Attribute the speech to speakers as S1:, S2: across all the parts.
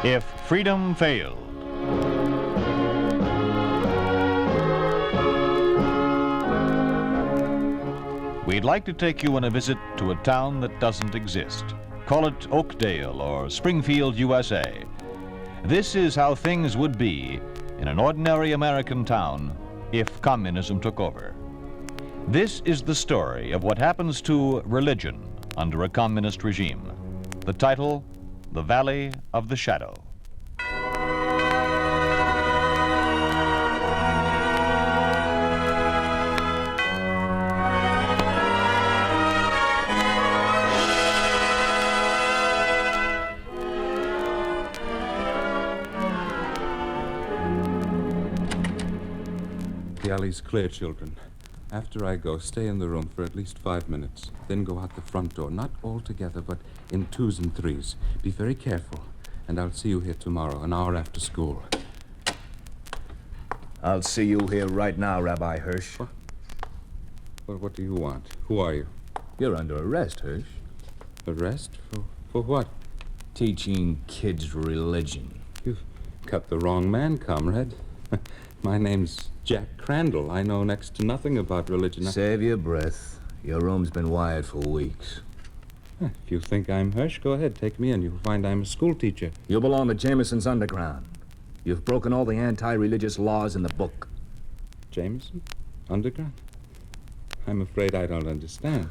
S1: If Freedom Failed. We'd like to take you on a visit to a town that doesn't exist. Call it Oakdale or Springfield, USA. This is how things would be in an ordinary American town if communism took over. This is the story of what happens to religion under a communist regime. The title, The Valley of the Shadow.
S2: The alley's clear, children. After I go, stay in the room for at least 5 minutes. Then go out the front door. Not all together, but in 2s and 3s. Be very careful. And I'll see you here tomorrow, an hour after school.
S3: I'll see you here right now, Rabbi Hirsch.
S2: What? Well, what do you want? Who are you?
S3: You're under arrest, Hirsch.
S2: Arrest? For what?
S3: Teaching kids religion.
S2: You've cut the wrong man, comrade. My name's Jack Crandall. I know next to nothing about religion.
S3: Save your breath. Your room's been wired for weeks.
S2: If you think I'm Hirsch, go ahead, take me in. You'll find I'm a school teacher.
S3: You belong to Jameson's underground. You've broken all the anti-religious laws in the book.
S2: Jameson? Underground? I'm afraid I don't understand.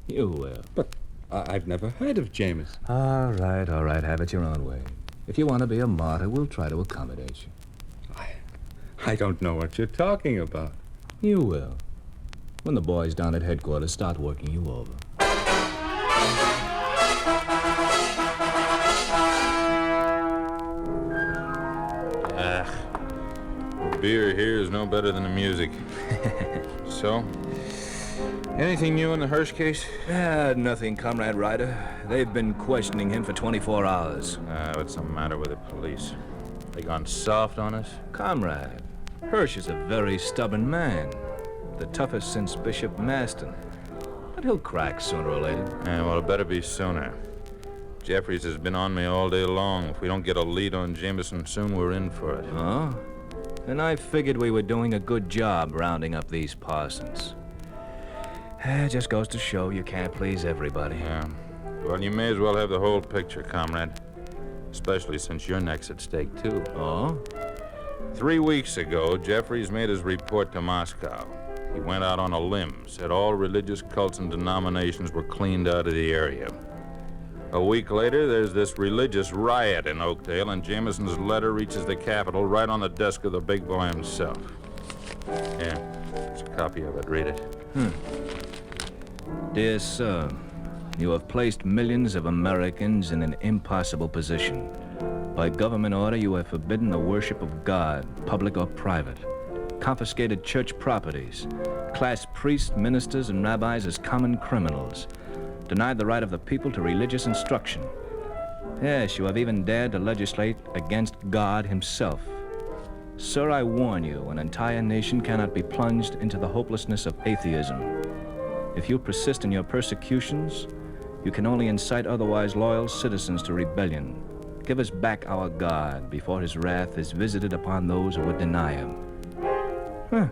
S3: You will.
S2: But I've never heard of Jameson.
S3: All right. Have it your own way. If you want to be a martyr, we'll try to accommodate you.
S2: I don't know what you're talking about.
S3: You will. When the boys down at headquarters start working you over.
S4: The beer here is no better than the music. So, anything new in the Hirsch case?
S3: Nothing, Comrade Ryder. They've been questioning him for 24 hours.
S4: What's the matter with the police? They gone soft on us?
S3: Comrade, Hirsch is a very stubborn man. The toughest since Bishop Maston. But he'll crack sooner or later.
S4: Yeah, well, it better be sooner. Jeffries has been on me all day long. If we don't get a lead on Jameson soon, we're in for it.
S3: Oh? And I figured we were doing a good job rounding up these parsons. It just goes to show you can't please everybody.
S4: Yeah. Well, you may as well have the whole picture, comrade. Especially since your neck's at stake, too.
S3: Oh?
S4: 3 weeks ago, Jeffries made his report to Moscow. He went out on a limb, said all religious cults and denominations were cleaned out of the area. A week later, there's this religious riot in Oakdale, and Jameson's letter reaches the Capitol right on the desk of the big boy himself. Yeah, there's a copy of it. Read it.
S3: Dear sir, you have placed millions of Americans in an impossible position. By government order, you have forbidden the worship of God, public or private, confiscated church properties, classed priests, ministers, and rabbis as common criminals, denied the right of the people to religious instruction. Yes, you have even dared to legislate against God himself. Sir, I warn you, an entire nation cannot be plunged into the hopelessness of atheism. If you persist in your persecutions, you can only incite otherwise loyal citizens to rebellion. Give us back our God before his wrath is visited upon those who would deny him. Well,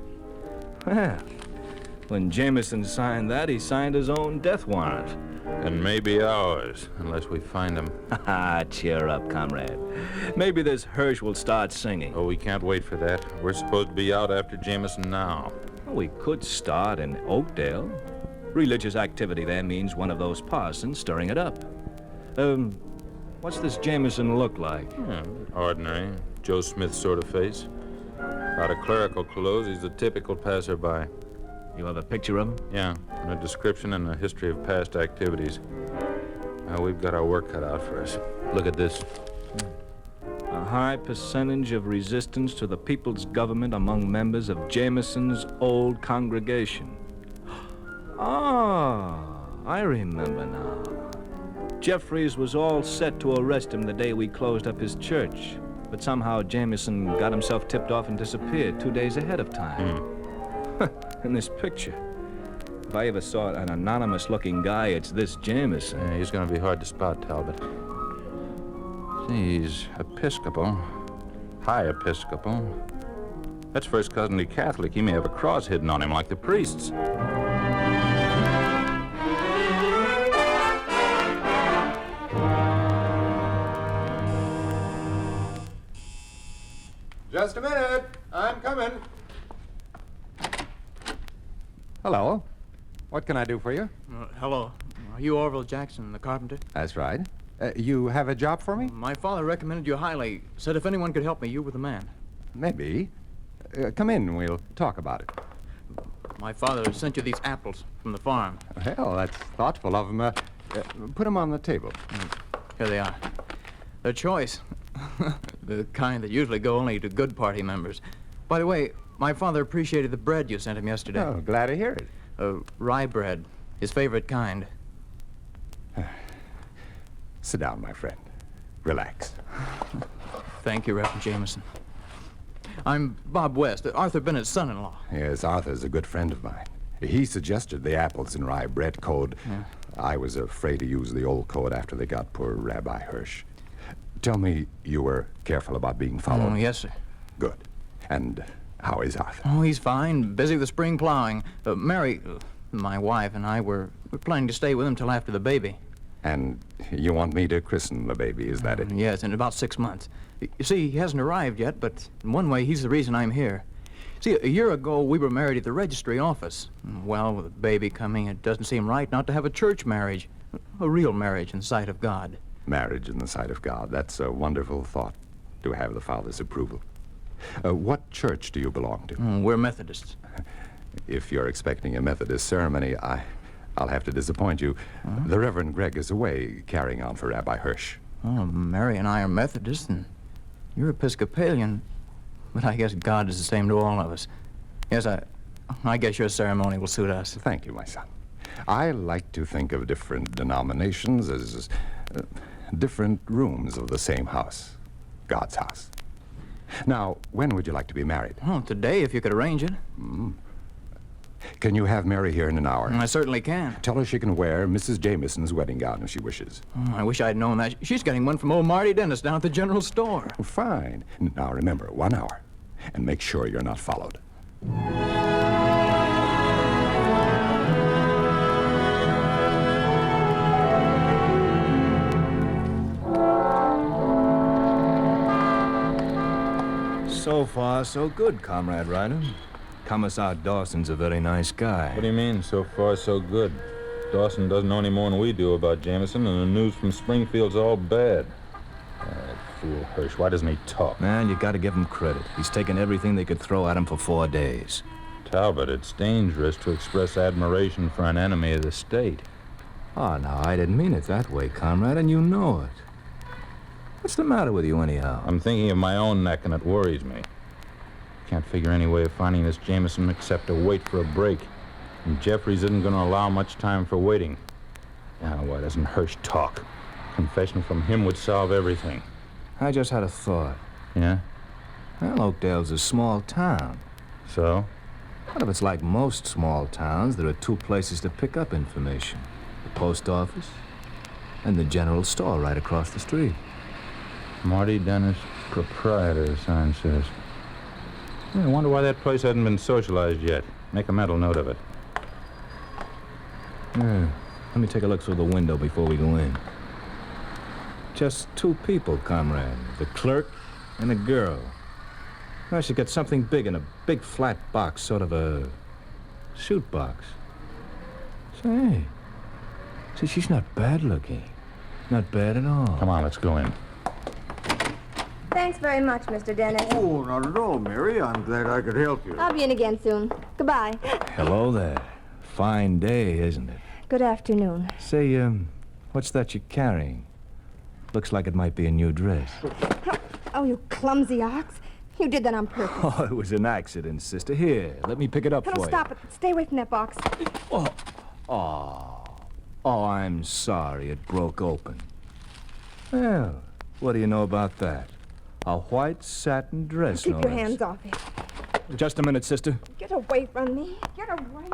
S3: when Jameson signed that, he signed his own death warrant.
S4: And maybe ours, unless we find him.
S3: Cheer up, comrade. Maybe this Hirsch will start singing.
S4: Oh, we can't wait for that. We're supposed to be out after Jameson now.
S3: Well, we could start in Oakdale. Religious activity there means one of those parsons stirring it up. What's this Jameson look like?
S4: Yeah, ordinary, Joe Smith sort of face. Out of clerical clothes, he's the typical passerby.
S3: You have a picture of him?
S4: Yeah, and a description and a history of past activities. Now, we've got our work cut out for us. Look at this.
S3: A high percentage of resistance to the people's government among members of Jameson's old congregation. I remember now. Jeffries was all set to arrest him the day we closed up his church, but somehow Jameson got himself tipped off and disappeared 2 days ahead of time. In this picture, if I ever saw an anonymous-looking guy, it's this Jameson.
S4: Yeah, he's going to be hard to spot, Talbot. He's Episcopal. High Episcopal. That's first cousinly Catholic. He may have a cross hidden on him like the priests.
S5: Just a minute. I'm coming. Hello. What can I do for you?
S6: Hello. Are you Orville Jackson, the carpenter?
S5: That's right. You have a job for me?
S6: My father recommended you highly. Said if anyone could help me, you were the man.
S5: Maybe. Come in and we'll talk about it.
S6: My father sent you these apples from the farm.
S5: Well, that's thoughtful of him. Put them on the table.
S6: Here they are. Their choice. The kind that usually go only to good party members. By the way, my father appreciated the bread you sent him yesterday.
S5: Oh, glad to hear it.
S6: Rye bread. His favorite kind.
S5: Sit down, my friend. Relax.
S6: Thank you, Reverend Jameson. I'm Bob West, Arthur Bennett's son-in-law.
S5: Yes, Arthur's a good friend of mine. He suggested the apples and rye bread code.
S6: Yeah.
S5: I was afraid to use the old code after they got poor Rabbi Hirsch. Tell me you were careful about being followed.
S6: Oh, yes, sir.
S5: Good. And how is Arthur?
S6: Oh, he's fine. Busy with the spring plowing. Mary, my wife, and I we're planning to stay with him till after the baby.
S5: And you want me to christen the baby, is that it?
S6: Yes, in about 6 months. You see, he hasn't arrived yet, but in one way, he's the reason I'm here. See, a year ago, we were married at the registry office. Well, with a baby coming, it doesn't seem right not to have a church marriage. A real marriage in the sight of God.
S5: Marriage in the sight of God. That's a wonderful thought, to have the Father's approval. What church do you belong to?
S6: We're Methodists.
S5: If you're expecting a Methodist ceremony, I'll have to disappoint you. The Reverend Greg is away carrying on for Rabbi Hirsch.
S6: Oh, Mary and I are Methodists, and you're Episcopalian. But I guess God is the same to all of us. Yes, I guess your ceremony will suit us.
S5: Thank you, my son. I like to think of different denominations as different rooms of the same house. God's house. Now, when would you like to be married?
S6: Oh, today, if you could arrange it.
S5: Can you have Mary here in an hour?
S6: I certainly can.
S5: Tell her she can wear Mrs. Jameson's wedding gown if she wishes.
S6: Oh, I wish I'd known that. She's getting one from old Marty Dennis down at the general store.
S5: Fine. Now, remember, 1 hour. And make sure you're not followed.
S3: So far, so good, Comrade Ryder. Commissar Dawson's a very nice guy.
S4: What do you mean, so far, so good? Dawson doesn't know any more than we do about Jameson, and the news from Springfield's all bad. That fool Hirsch, why doesn't he talk?
S3: Man, you gotta give him credit. He's taken everything they could throw at him for 4 days.
S4: Talbot, it's dangerous to express admiration for an enemy of the state.
S3: Oh, no, I didn't mean it that way, Comrade, and you know it. What's the matter with you, anyhow?
S4: I'm thinking of my own neck, and it worries me. Can't figure any way of finding this Jameson except to wait for a break. And Jeffries isn't going to allow much time for waiting. Now, why doesn't Hirsch talk? Confession from him would solve everything.
S3: I just had a thought.
S4: Yeah?
S3: Well, Oakdale's a small town.
S4: So?
S3: What if it's like most small towns, there are 2 places to pick up information. The post office and the general store right across the street.
S4: Marty Dennis, proprietor, the sign says. I wonder why that place hasn't been socialized yet. Make a mental note of it.
S3: Let me take a look through the window before we go in. Just 2 people, Comrade. The clerk and a girl. I should get something big in a big flat box, sort of a suit box. Say, she's not bad looking. Not bad at all.
S4: Come on, let's go in.
S7: Thanks very much, Mr. Dennis.
S8: Oh, not at all, Mary. I'm glad I could help you.
S7: I'll be in again soon. Goodbye.
S3: Hello there. Fine day, isn't it?
S7: Good afternoon.
S3: Say, what's that you're carrying? Looks like it might be a new dress.
S7: Oh, you clumsy ox. You did that on purpose.
S3: Oh, it was an accident, sister. Here, let me pick it up
S7: No,
S3: for you.
S7: stop it. Stay away from that box.
S3: Oh, I'm sorry it broke open. Well, what do you know about that? A white satin dress,
S7: Keep
S3: no
S7: your
S3: less.
S7: hands off it.
S3: Just a minute, sister.
S7: Get away from me. Get away.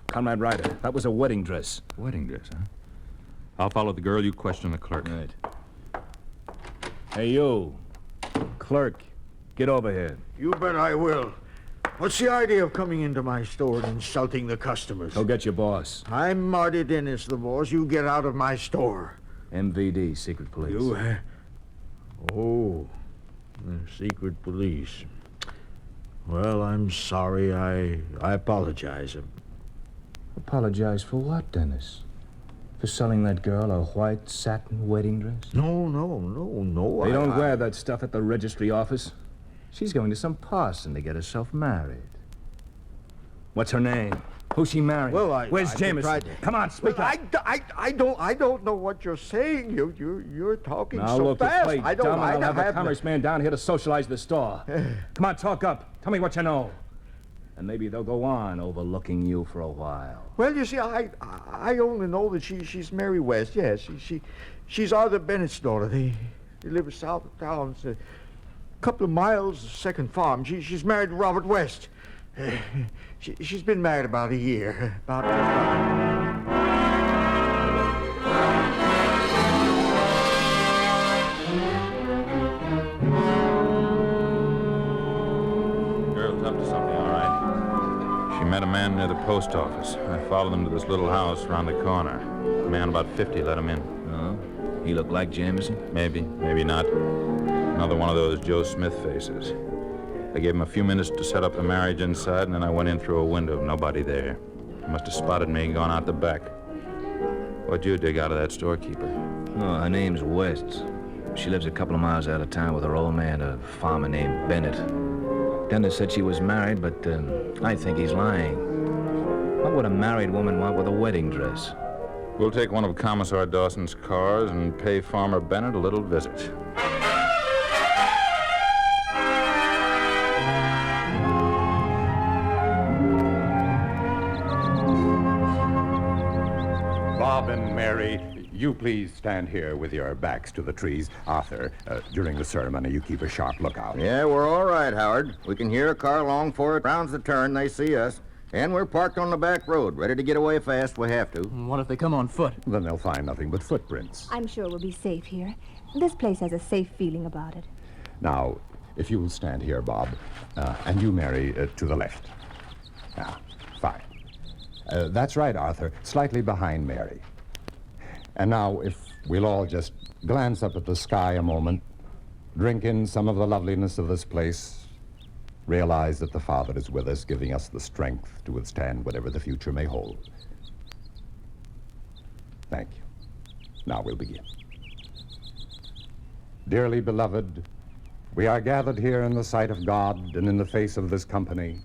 S3: Comrade Ryder, that was a wedding dress.
S4: Wedding dress, huh? I'll follow the girl. You question the clerk.
S3: Right. Hey, you. Clerk, get over here.
S8: You bet I will. What's the idea of coming into my store and insulting the customers?
S3: Go get your boss.
S8: I'm Marty Dennis, the boss. You get out of my store.
S3: MVD, secret police.
S8: Oh, the secret police. Well, I'm sorry. I apologize.
S3: Apologize for what, Dennis? For selling that girl a white satin wedding dress?
S8: No.
S3: They don't wear that stuff at the registry office. She's going to some parson to get herself married. What's her name? Who's she married?
S8: Well,
S3: Where's Jameson? Come on, speak up.
S8: I don't know what you're saying. You're talking
S3: Now,
S8: so
S3: look,
S8: fast.
S3: play dumb, and I'll have the commerce man down here to socialize the store. Come on, talk up. Tell me what you know. And maybe they'll go on overlooking you for a while.
S8: Well, you see, I only know that she's Mary West. Yes, she's Arthur Bennett's daughter. They live south of town. It's a couple of miles, second farm. She's married to Robert West. She's been married about a year.
S4: Girl's up to something, all right. She met a man near the post office. I followed him to this little house around the corner. A man about 50 let him in.
S3: Oh? He looked like Jameson?
S4: Maybe, maybe not. Another one of those Joe Smith faces. I gave him a few minutes to set up the marriage inside, and then I went in through a window. Nobody there. He must have spotted me and gone out the back. What'd you dig out of that storekeeper?
S3: Oh, her name's West. She lives a couple of miles out of town with her old man, a farmer named Bennett. Dennis said she was married, but I think he's lying. What would a married woman want with a wedding dress?
S4: We'll take one of Commissar Dawson's cars and pay Farmer Bennett a little visit.
S5: Bob and Mary, you please stand here with your backs to the trees. Arthur, during the ceremony, you keep a sharp lookout.
S9: Yeah, we're all right, Howard. We can hear a car long before it rounds the turn. They see us. And we're parked on the back road, ready to get away fast if we have to.
S6: What if they come on foot?
S5: Then they'll find nothing but footprints.
S7: I'm sure we'll be safe here. This place has a safe feeling about it.
S5: Now, if you will stand here, Bob, and you, Mary, to the left. Now, fine. That's right, Arthur, slightly behind Mary. And now, if we'll all just glance up at the sky a moment, drink in some of the loveliness of this place, realize that the Father is with us, giving us the strength to withstand whatever the future may hold. Thank you. Now we'll begin. Dearly beloved, we are gathered here in the sight of God and in the face of this company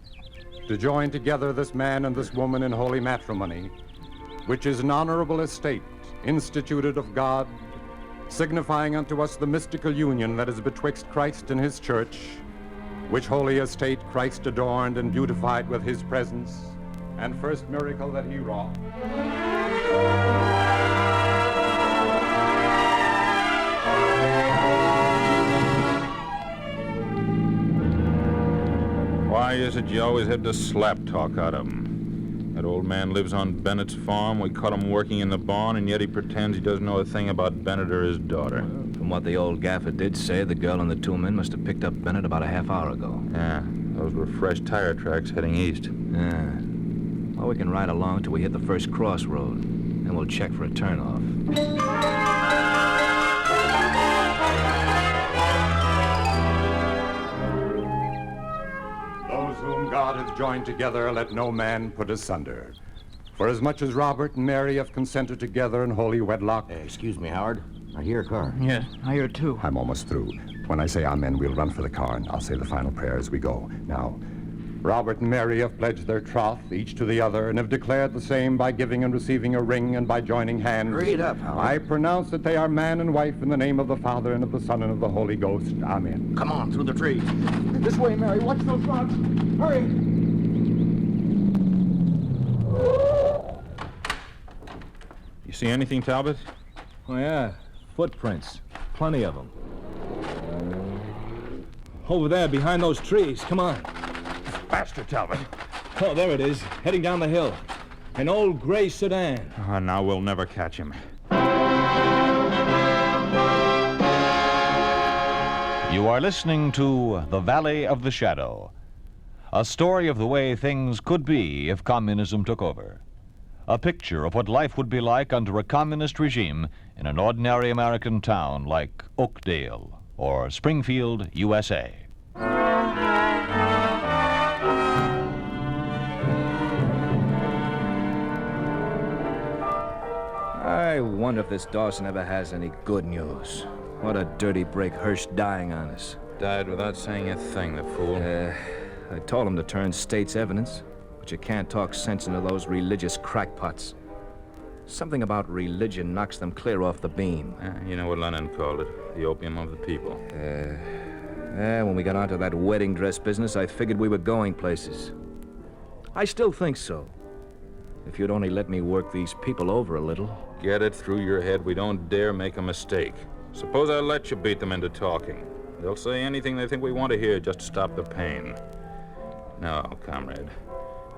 S5: to join together this man and this woman in holy matrimony, which is an honorable estate instituted of God, signifying unto us the mystical union that is betwixt Christ and his church, which holy estate Christ adorned and beautified with his presence, and first miracle that he wrought.
S4: Why is it you always have to slap talk out of him? That old man lives on Bennett's farm. We caught him working in the barn, and yet he pretends he doesn't know a thing about Bennett or his daughter.
S3: From what the old gaffer did say, the girl and the two men must have picked up Bennett about a half hour ago.
S4: Yeah, those were fresh tire tracks heading east.
S3: Yeah. Well, we can ride along till we hit the first crossroad, and we'll check for a turnoff.
S5: Those whom God hath joined together, let no man put asunder. For as much as Robert and Mary have consented together in holy wedlock...
S9: Excuse me, Howard. I hear a car.
S6: Yes, I hear it too.
S5: I'm almost through. When I say amen, we'll run for the car, and I'll say the final prayer as we go. Now, Robert and Mary have pledged their troth, each to the other, and have declared the same by giving and receiving a ring and by joining hands.
S9: Read up, Howard.
S5: I pronounce that they are man and wife in the name of the Father and of the Son and of the Holy Ghost. Amen.
S9: Come on, through the trees.
S6: This way, Mary. Watch those rocks. Hurry.
S4: You see anything, Talbot?
S3: Oh, yeah. Footprints. Plenty of them. Over there, behind those trees. Come on.
S5: Faster, Talbot.
S3: Oh, there it is. Heading down the hill. An old gray sedan.
S4: Now we'll never catch him.
S1: You are listening to The Valley of the Shadow, a story of the way things could be if communism took over. A picture of what life would be like under a communist regime in an ordinary American town like Oakdale or Springfield, USA.
S3: I wonder if this Dawson ever has any good news. What a dirty break, Hirsch dying on us.
S4: Died without saying a thing, the fool.
S3: I told him to turn state's evidence, but you can't talk sense into those religious crackpots. Something about religion knocks them clear off the beam.
S4: You know what Lenin called it, the opium of the people.
S3: When we got onto that wedding dress business, I figured we were going places. I still think so. If you'd only let me work these people over a little.
S4: Get it through your head we don't dare make a mistake. Suppose I let you beat them into talking. They'll say anything they think we want to hear just to stop the pain. No, comrade.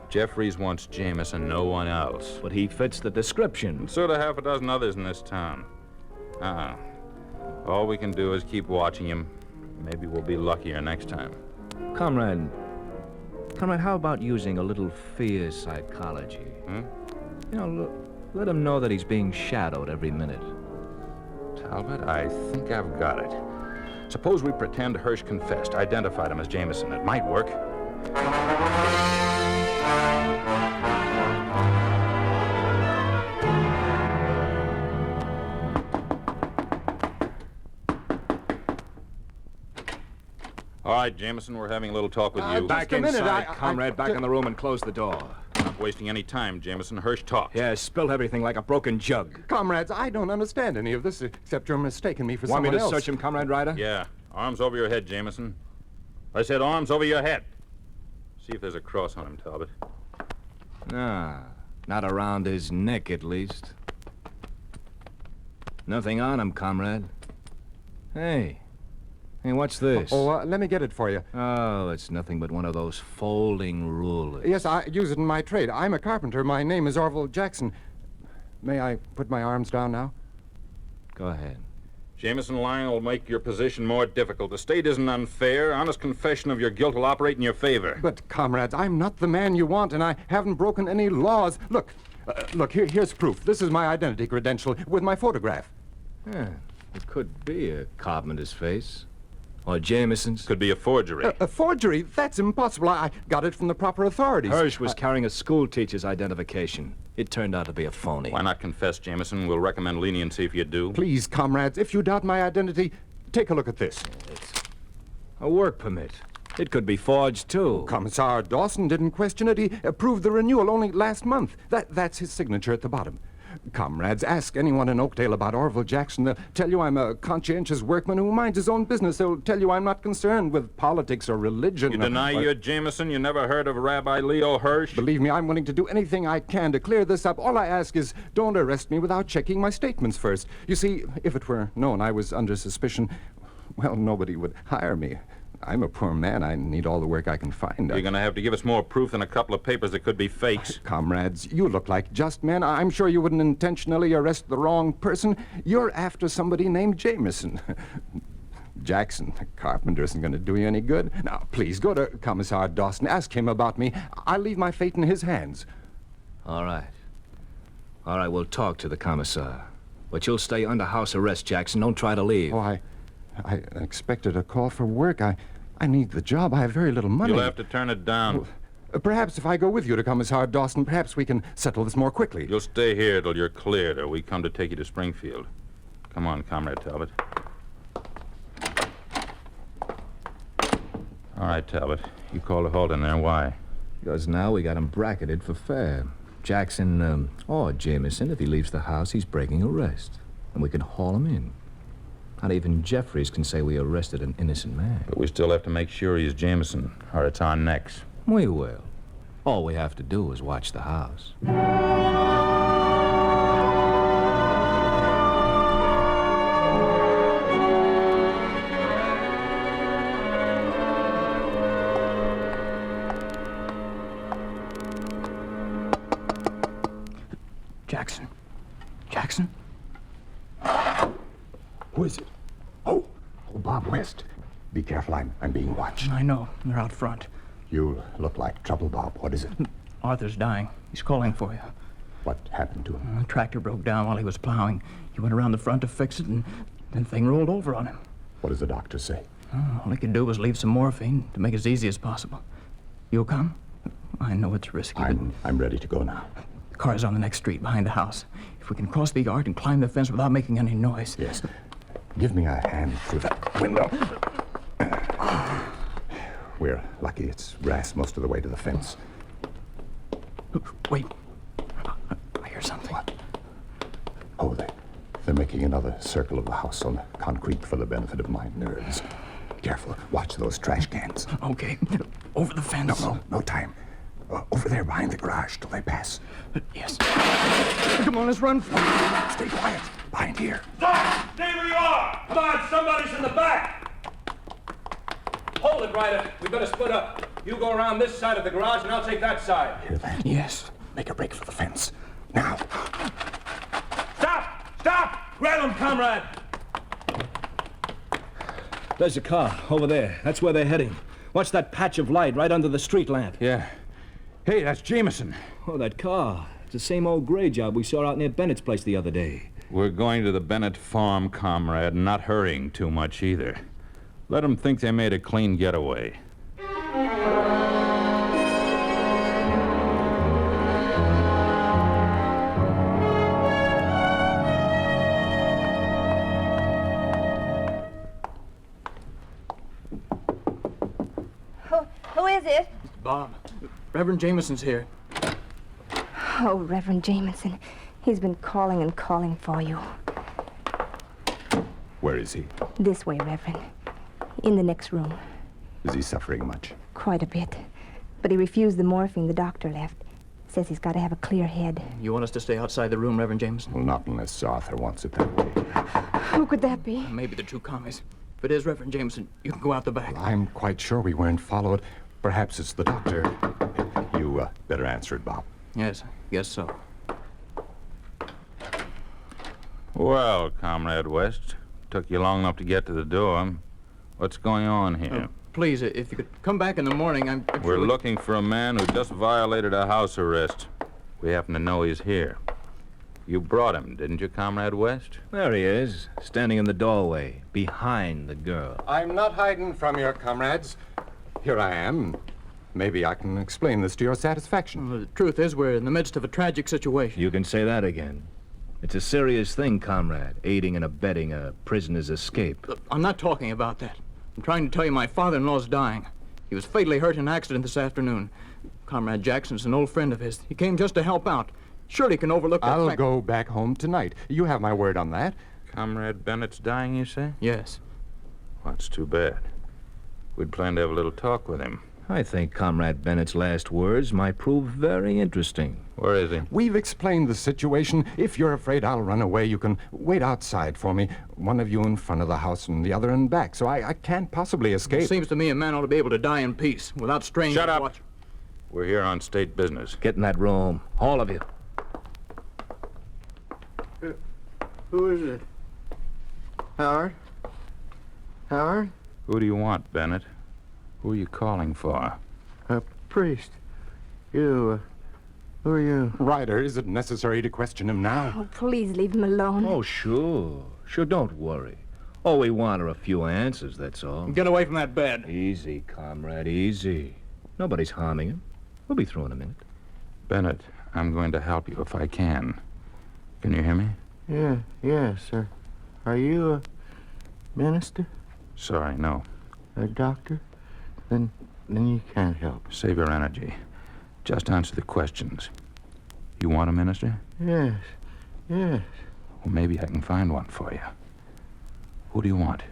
S4: Jeffries wants Jameson, no one else.
S3: But he fits the description.
S4: And so do half a dozen others in this town. All we can do is keep watching him. Maybe we'll be luckier next time.
S3: Comrade, how about using a little fear psychology? You know, let him know that he's being shadowed every minute.
S4: Talbot, I think I've got it. Suppose we pretend Hirsch confessed, identified him as Jameson. It might work. All right, Jameson, we're having a little talk with you.
S3: Back inside, comrade. Back in the room and close the door.
S4: Not wasting any time, Jameson. Hirsch talked.
S3: Yeah, spilled everything like a broken jug.
S5: Comrades, I don't understand any of this, except you're mistaking me for
S3: Want me
S5: someone
S3: to
S5: else.
S3: search him, Comrade Ryder?
S4: Yeah. Arms over your head, Jameson. I said arms over your head. See if there's a cross on him, Talbot.
S3: Nah, not around his neck, at least. Nothing on him, comrade. Hey, what's this?
S5: Let me get it for you.
S3: Oh, it's nothing but one of those folding rulers.
S5: Yes, I use it in my trade. I'm a carpenter. My name is Orville Jackson. May I put my arms down now?
S3: Go ahead.
S4: Jameson, lying will make your position more difficult. The state isn't unfair. Honest confession of your guilt will operate in your favor.
S5: But, comrades, I'm not the man you want, and I haven't broken any laws. Look, here's proof. This is my identity credential with my photograph.
S3: Yeah, it could be a carpenter's face. Or Jameson's.
S4: Could be a forgery.
S5: A forgery? That's impossible. I got it from the proper authorities.
S3: Hirsch was carrying a school teacher's identification. It turned out to be a phony.
S4: Why not confess, Jameson? We'll recommend leniency if you do.
S5: Please, comrades, if you doubt my identity, take a look at this.
S3: It's a work permit. It could be forged, too.
S5: Commissar Dawson didn't question it. He approved the renewal only last month. That's his signature at the bottom. Comrades, ask anyone in Oakdale about Orville Jackson. They'll tell you I'm a conscientious workman who minds his own business. They'll tell you I'm not concerned with politics or religion.
S4: You deny you're Jameson? You never heard of Rabbi Leo Hirsch?
S5: Believe me, I'm willing to do anything I can to clear this up. All I ask is don't arrest me without checking my statements first. You see, if it were known I was under suspicion, well, nobody would hire me. I'm a poor man. I need all the work I can find.
S4: You're going to have to give us more proof than a couple of papers that could be fakes.
S5: Comrades, you look like just men. I'm sure you wouldn't intentionally arrest the wrong person. You're after somebody named Jameson. Jackson, the carpenter, isn't going to do you any good. Now, please, go to Commissar Dawson. Ask him about me. I'll leave my fate in his hands.
S3: All right, we'll talk to the commissar. But you'll stay under house arrest, Jackson. Don't try to leave.
S5: Oh, I expected a call for work. I need the job. I have very little money.
S4: You'll have to turn it down.
S5: Perhaps if I go with you to Commissar Dawson, perhaps we can settle this more quickly.
S4: You'll stay here till you're cleared, or we come to take you to Springfield. Come on, Comrade Talbot. All right, Talbot. You called a halt in there. Why?
S3: Because now we got him bracketed for fair. Jackson, or Jameson, if he leaves the house, he's breaking arrest. And we can haul him in. Not even Jeffries can say we arrested an innocent man.
S4: But we still have to make sure he's Jameson, or it's on necks.
S3: We will. All we have to do is watch the house.
S5: Jackson? Who is it? Oh, Bob West. Be careful, I'm being watched.
S6: I know. They're out front.
S5: You look like trouble, Bob. What is it?
S6: Arthur's dying. He's calling for you.
S5: What happened to him?
S6: The tractor broke down while he was plowing. He went around the front to fix it, and then the thing rolled over on him.
S5: What does the doctor say?
S6: All he could do was leave some morphine to make it as easy as possible. You'll come? I know it's risky, but
S5: I'm ready to go now.
S6: the car's on the next street behind the house. If we can cross the yard and climb the fence without making any noise.
S5: Yes. Give me a hand through that window. We're lucky it's grass most of the way to the fence.
S6: Wait. I hear something.
S5: What? Oh, they're making another circle of the house on the concrete for the benefit of my nerves. Careful. Watch those trash cans.
S6: Okay. Over the fence.
S5: No time. Over there behind the garage till they pass.
S6: Yes. Come on, let's run.
S5: Stay quiet. Behind here.
S10: Stop! Stay where you are! Come on, somebody's in the back!
S3: Hold it, Ryder. We better split up. You go around this side of the garage, and I'll take that side.
S5: Hear that?
S6: Yes.
S5: Make a break for the fence. Now.
S10: Stop! Stop! Grab him, comrade!
S3: There's a car, over there. That's where they're heading. Watch that patch of light right under the street lamp.
S4: Yeah. Hey, that's Jameson.
S3: Oh, that car. It's the same old gray job we saw out near Bennett's place the other day.
S4: We're going to the Bennett farm, comrade, and not hurrying too much either. Let them think they made a clean getaway.
S7: Who is it?
S6: Bob. Reverend Jameson's here.
S7: Oh, Reverend Jameson. He's been calling and calling for you.
S5: Where is he?
S7: This way, Reverend. In the next room.
S5: Is he suffering much?
S7: Quite a bit. But he refused the morphine the doctor left. Says he's got to have a clear head.
S6: You want us to stay outside the room, Reverend Jameson?
S5: Well, not unless Arthur wants it that way.
S7: Who could that be?
S6: Maybe the two commies. If it is Reverend Jameson, you can go out the back.
S5: I'm quite sure we weren't followed. Perhaps it's the doctor. You better answer it, Bob.
S6: Yes, guess so.
S4: Well, Comrade West, took you long enough to get to the door. What's going on here?
S6: Please, if you could come back in the morning, I'm
S4: We're
S6: sure
S4: looking for a man who just violated a house arrest. We happen to know he's here. You brought him, didn't you, Comrade West?
S3: There he is, standing in the doorway, behind the girl.
S5: I'm not hiding from your comrades. Here I am. Maybe I can explain this to your satisfaction.
S6: Well, the truth is, we're in the midst of a tragic situation.
S3: You can say that again. It's a serious thing, comrade, aiding and abetting a prisoner's escape.
S6: I'm not talking about that. I'm trying to tell you my father-in-law's dying. He was fatally hurt in an accident this afternoon. Comrade Jackson's an old friend of his. He came just to help out. Surely can overlook that
S5: I'll
S6: fact.
S5: go back home tonight. You have my word on that.
S4: Comrade Bennett's dying, you say?
S6: Yes.
S4: Well, that's too bad. We'd planned to have a little talk with him.
S3: I think Comrade Bennett's last words might prove very interesting.
S4: Where is he?
S5: We've explained the situation. If you're afraid I'll run away, you can wait outside for me. One of you in front of the house and the other in back, so I can't possibly escape.
S6: It seems to me a man ought to be able to die in peace, without strangers
S4: Shut up.
S6: watch.
S4: We're here on state business.
S3: Get in that room, all of you.
S8: Who is it? Howard? Howard?
S4: Who do you want, Bennett? Who are you calling for?
S8: A priest. You, who are you?
S5: Ryder, is it necessary to question him now?
S7: Oh, please leave him alone.
S3: Oh, sure. Sure, don't worry. All we want are a few answers, that's all.
S6: Get away from that bed.
S3: Easy, comrade, easy. Nobody's harming him. We'll be through in a minute.
S4: Bennett, I'm going to help you if I can. Can you hear me?
S8: Yes, sir. Are you a minister?
S4: Sorry, no.
S8: A doctor? Then you can't help.
S4: Save your energy. Just answer the questions. You want a minister?
S8: Yes.
S4: Well, maybe I can find one for you. Who do you want?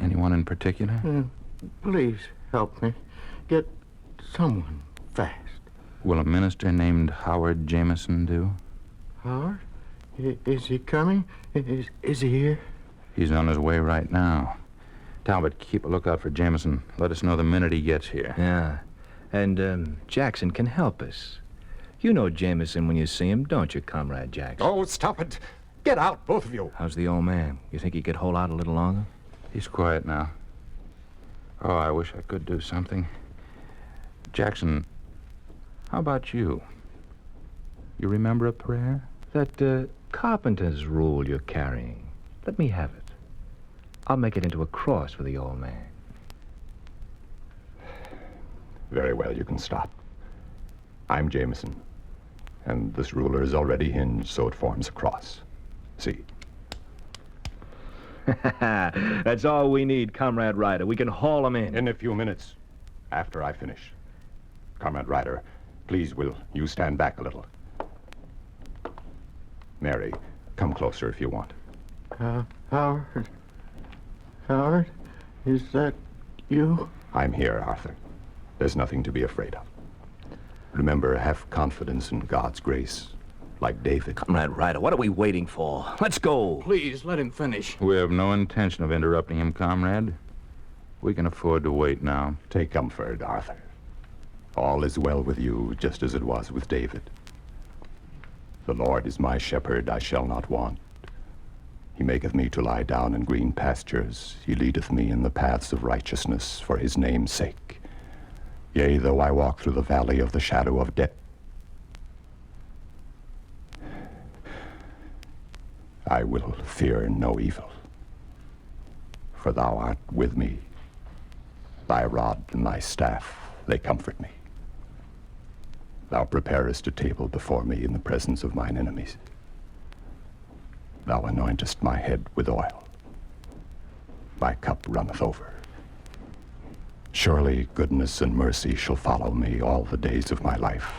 S4: Anyone in particular?
S8: Please help me. Get someone fast.
S4: Will a minister named Howard Jameson do?
S8: Howard? Is he coming? Is he here?
S4: He's on his way right now. Talbot, keep a lookout for Jameson. Let us know the minute he gets here.
S3: Yeah. And, Jackson can help us. You know Jameson when you see him, don't you, Comrade Jackson?
S5: Oh, stop it. Get out, both of you.
S3: How's the old man? You think he could hold out a little longer?
S4: He's quiet now. Oh, I wish I could do something. Jackson, how about you? You remember a prayer?
S3: That carpenter's rule you're carrying. Let me have it. I'll make it into a cross for the old man.
S5: Very well, you can stop. I'm Jameson, and this ruler is already hinged so it forms a cross. See?
S3: That's all we need, Comrade Ryder. We can haul him in.
S5: In a few minutes, after I finish. Comrade Ryder, please, will you stand back a little? Mary, come closer if you want.
S8: Howard? Howard? Is that you?
S5: I'm here, Arthur. There's nothing to be afraid of. Remember, have confidence in God's grace, like David.
S3: Comrade Ryder, what are we waiting for? Let's go.
S6: Please, let him finish.
S4: We have no intention of interrupting him, comrade. We can afford to wait now.
S5: Take comfort, Arthur. All is well with you, just as it was with David. The Lord is my shepherd, I shall not want. He maketh me to lie down in green pastures. He leadeth me in the paths of righteousness for his name's sake. Yea, though I walk through the valley of the shadow of death, I will fear no evil. For thou art with me. Thy rod and thy staff, they comfort me. Thou preparest a table before me in the presence of mine enemies. Thou anointest my head with oil. My cup runneth over. Surely goodness and mercy shall follow me all the days of my life,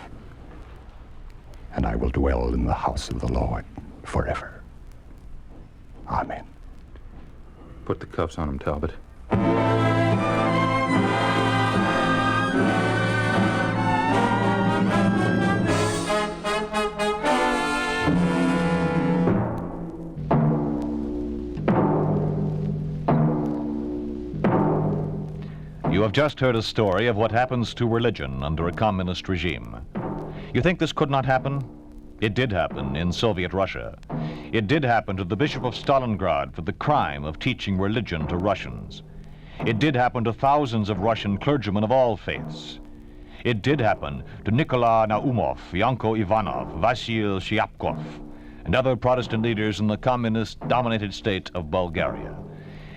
S5: and I will dwell in the house of the Lord forever. Amen.
S4: Put the cuffs on him, Talbot.
S1: You have just heard a story of what happens to religion under a communist regime. You think this could not happen? It did happen in Soviet Russia. It did happen to the Bishop of Stalingrad for the crime of teaching religion to Russians. It did happen to thousands of Russian clergymen of all faiths. It did happen to Nikolai Naumov, Yanko Ivanov, Vasil Shyapkov, and other Protestant leaders in the communist-dominated state of Bulgaria.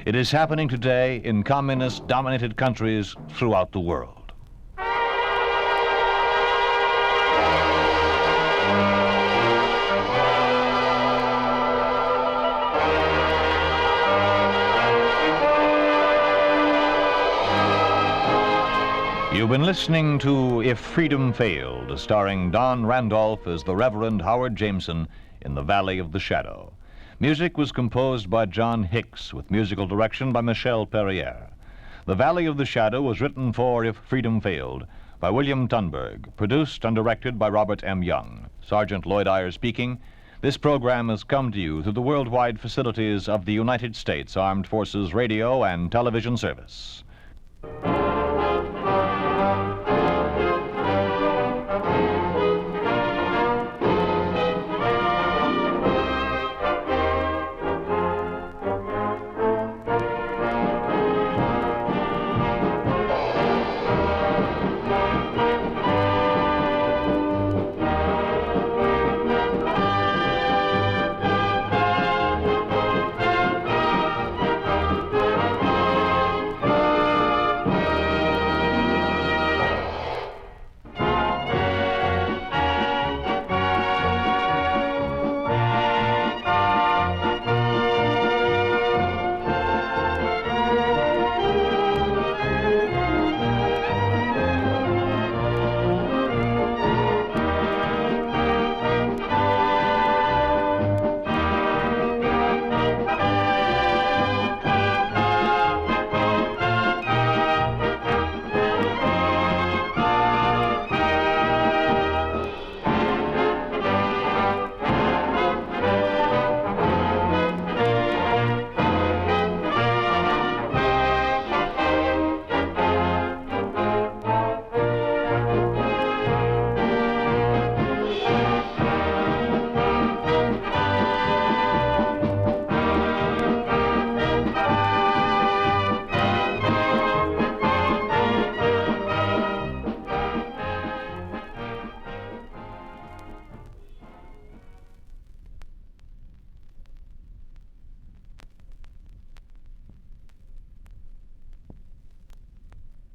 S1: It is happening today in communist-dominated countries throughout the world. You've been listening to If Freedom Failed, starring Don Randolph as the Reverend Howard Jameson in the Valley of the Shadow. Music was composed by John Hicks, with musical direction by Michel Perrier. The Valley of the Shadow was written for If Freedom Failed by William Tunberg, produced and directed by Robert M. Young. Sergeant Lloyd Eyre speaking. This program has come to you through the worldwide facilities of the United States Armed Forces Radio and Television Service.